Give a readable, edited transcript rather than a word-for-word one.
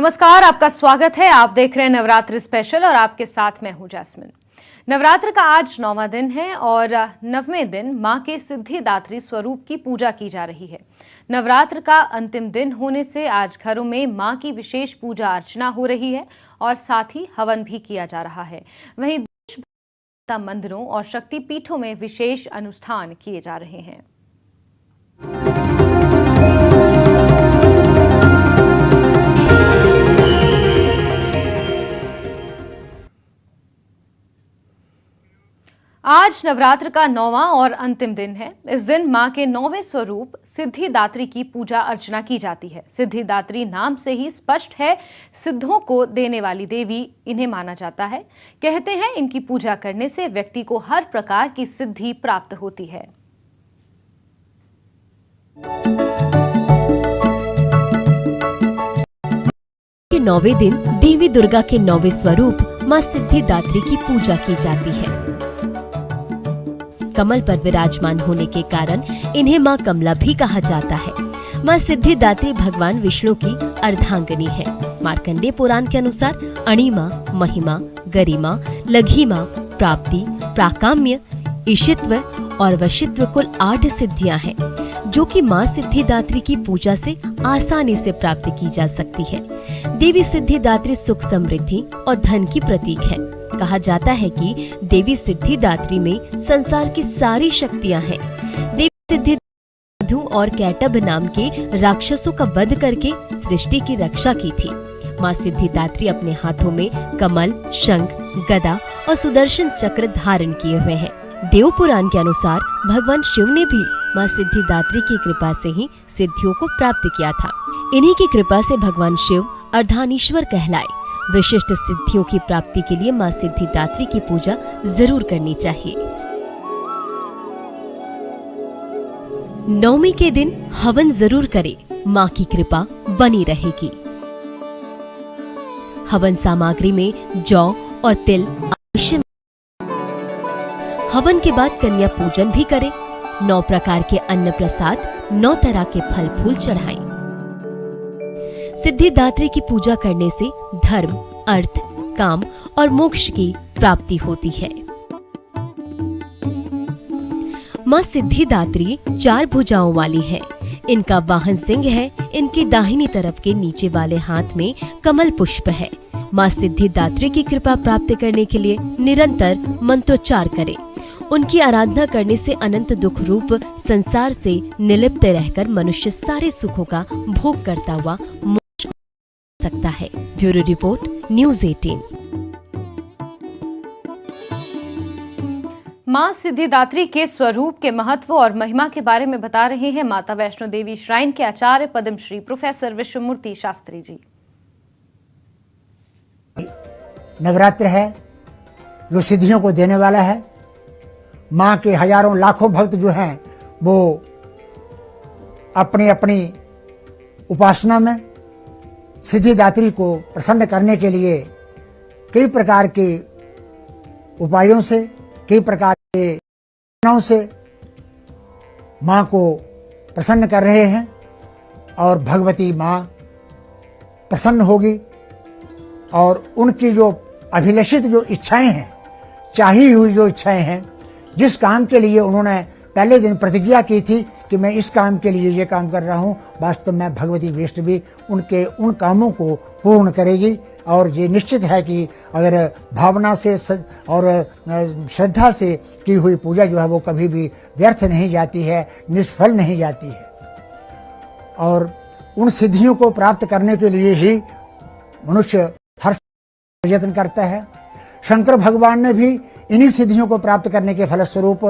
नमस्कार, आपका स्वागत है। आप देख रहे हैं नवरात्रि स्पेशल और आपके साथ मैं हूं जैस्मिन। नवरात्र का आज 9वां दिन है और 9वें दिन मां के सिद्धिदात्री स्वरूप की पूजा की जा रही है। नवरात्र का अंतिम दिन होने से आज घरों में मां की विशेष पूजा अर्चना हो रही है और साथ ही हवन भी किया जा रहा है। वहीं देश भर में मंदिरों और शक्तिपीठों में विशेष अनुष्ठान किए जा रहे हैं। आज नवरात्र का 9वां और अंतिम दिन है। इस दिन मां के 9वें स्वरूप सिद्धिदात्री की पूजा अर्चना की जाती है। सिद्धिदात्री नाम से ही स्पष्ट है, सिद्धों को देने वाली देवी इन्हें माना जाता है। कहते हैं इनकी पूजा करने से व्यक्ति को हर प्रकार की सिद्धि प्राप्त होती है। के 9वें दिन देवी दुर्गा के 9वें स्वरूप मां सिद्धिदात्री की पूजा की जाती है। कमल पर विराजमान होने के कारण इन्हें मां कमला भी कहा जाता है। मां सिद्धिदात्री भगवान विष्णु की अर्धांगिनी है। मार्कंडेय पुराण के अनुसार अणिमा, महिमा, गरिमा, लघिमा, प्राप्ति, प्राकाम्य, ईशित्व और वशित्व कुल 8 सिद्धियां हैं, जो कि मां सिद्धिदात्री की पूजा से आसानी से प्राप्त की जा सकती है। देवी सिद्धिदात्री सुख, समृद्धि और धन की प्रतीक है। कहा जाता है कि देवी सिद्धिदात्री में संसार की सारी शक्तियां हैं। देवी सिद्धिदात्री मधु और कैटभ नाम के राक्षसों का वध करके सृष्टि की रक्षा की थी। मां सिद्धिदात्री अपने हाथों में कमल, शंख, गदा और सुदर्शन चक्र धारण किए हुए हैं। देव पुराण के अनुसार भगवान शिव ने भी मां सिद्धिदात्री की कृपा से ही सिद्धियों को प्राप्त किया था। इन्हीं की कृपा से भगवान शिव अर्धानीश्वर कहलाए। विशिष्ट सिद्धियों की प्राप्ति के लिए मां सिद्धिदात्री की पूजा जरूर करनी चाहिए। 9वीं के दिन हवन जरूर करें, मां की कृपा बनी रहेगी। हवन सामग्री में जौ और तिल अवश्य। हवन के बाद कन्या पूजन भी करें। 9 प्रकार के अन्न प्रसाद, 9 तरह के फल फूल चढ़ाएं। सिद्धिदात्री की पूजा करने से धर्म, अर्थ, काम और मोक्ष की प्राप्ति होती है। मां सिद्धिदात्री 4 भुजाओं वाली है। इनका वाहन सिंह है। इनकी दाहिनी तरफ के नीचे वाले हाथ में कमल पुष्प है। मां सिद्धिदात्री की कृपा प्राप्त करने के लिए निरंतर मंत्रोच्चार करें। उनकी आराधना करने से अनंत दुख रूप संसार से निलिप्त रहकर मनुष्य सारे सुखों का भोग करता हुआ मोक्ष को सकता है। Bureau report, news 18। मां सिद्धिदात्री के स्वरूप के महत्व और महिमा के बारे में बता रहे हैं माता वैष्णो देवी श्राइन के आचार्य पद्मश्री प्रोफेसर विश्वमूर्ति शास्त्री जी। नवरात्र है जो सिद्धियों को देने वाला है। मां के हजारों लाखों भक्त जो हैं वो अपनी अपनी उपासना में सिद्धिदात्री को प्रसन्न करने के लिए कई प्रकार के उपायों से, कई प्रकार के उपायों से मां को प्रसन्न कर रहे हैं और भगवती मां प्रसन्न होगी और उनकी जो अभिलषित जो इच्छाएं हैं, चाही हुई जो इच्छाएं हैं, जिस काम के लिए उन्होंने पहले दिन प्रतिज्ञा की थी कि मैं इस काम के लिए ये काम कर रहा हूँ, वास्तव में भगवती वैष्णो भी उनके उन कामों को पूर्ण करेगी। और ये निश्चित है कि अगर भावना से और श्रद्धा से की हुई पूजा जो है वो कभी भी व्यर्थ नहीं जाती है, निष्फल नहीं जाती है। और उन सिद्धियों को प्राप्त करने के लिए ही मनुष्य हर प्रयत्न करता है। शंकर भगवान ने भी इन्हीं सिद्धियों को प्राप्त करने के फलस्वरूप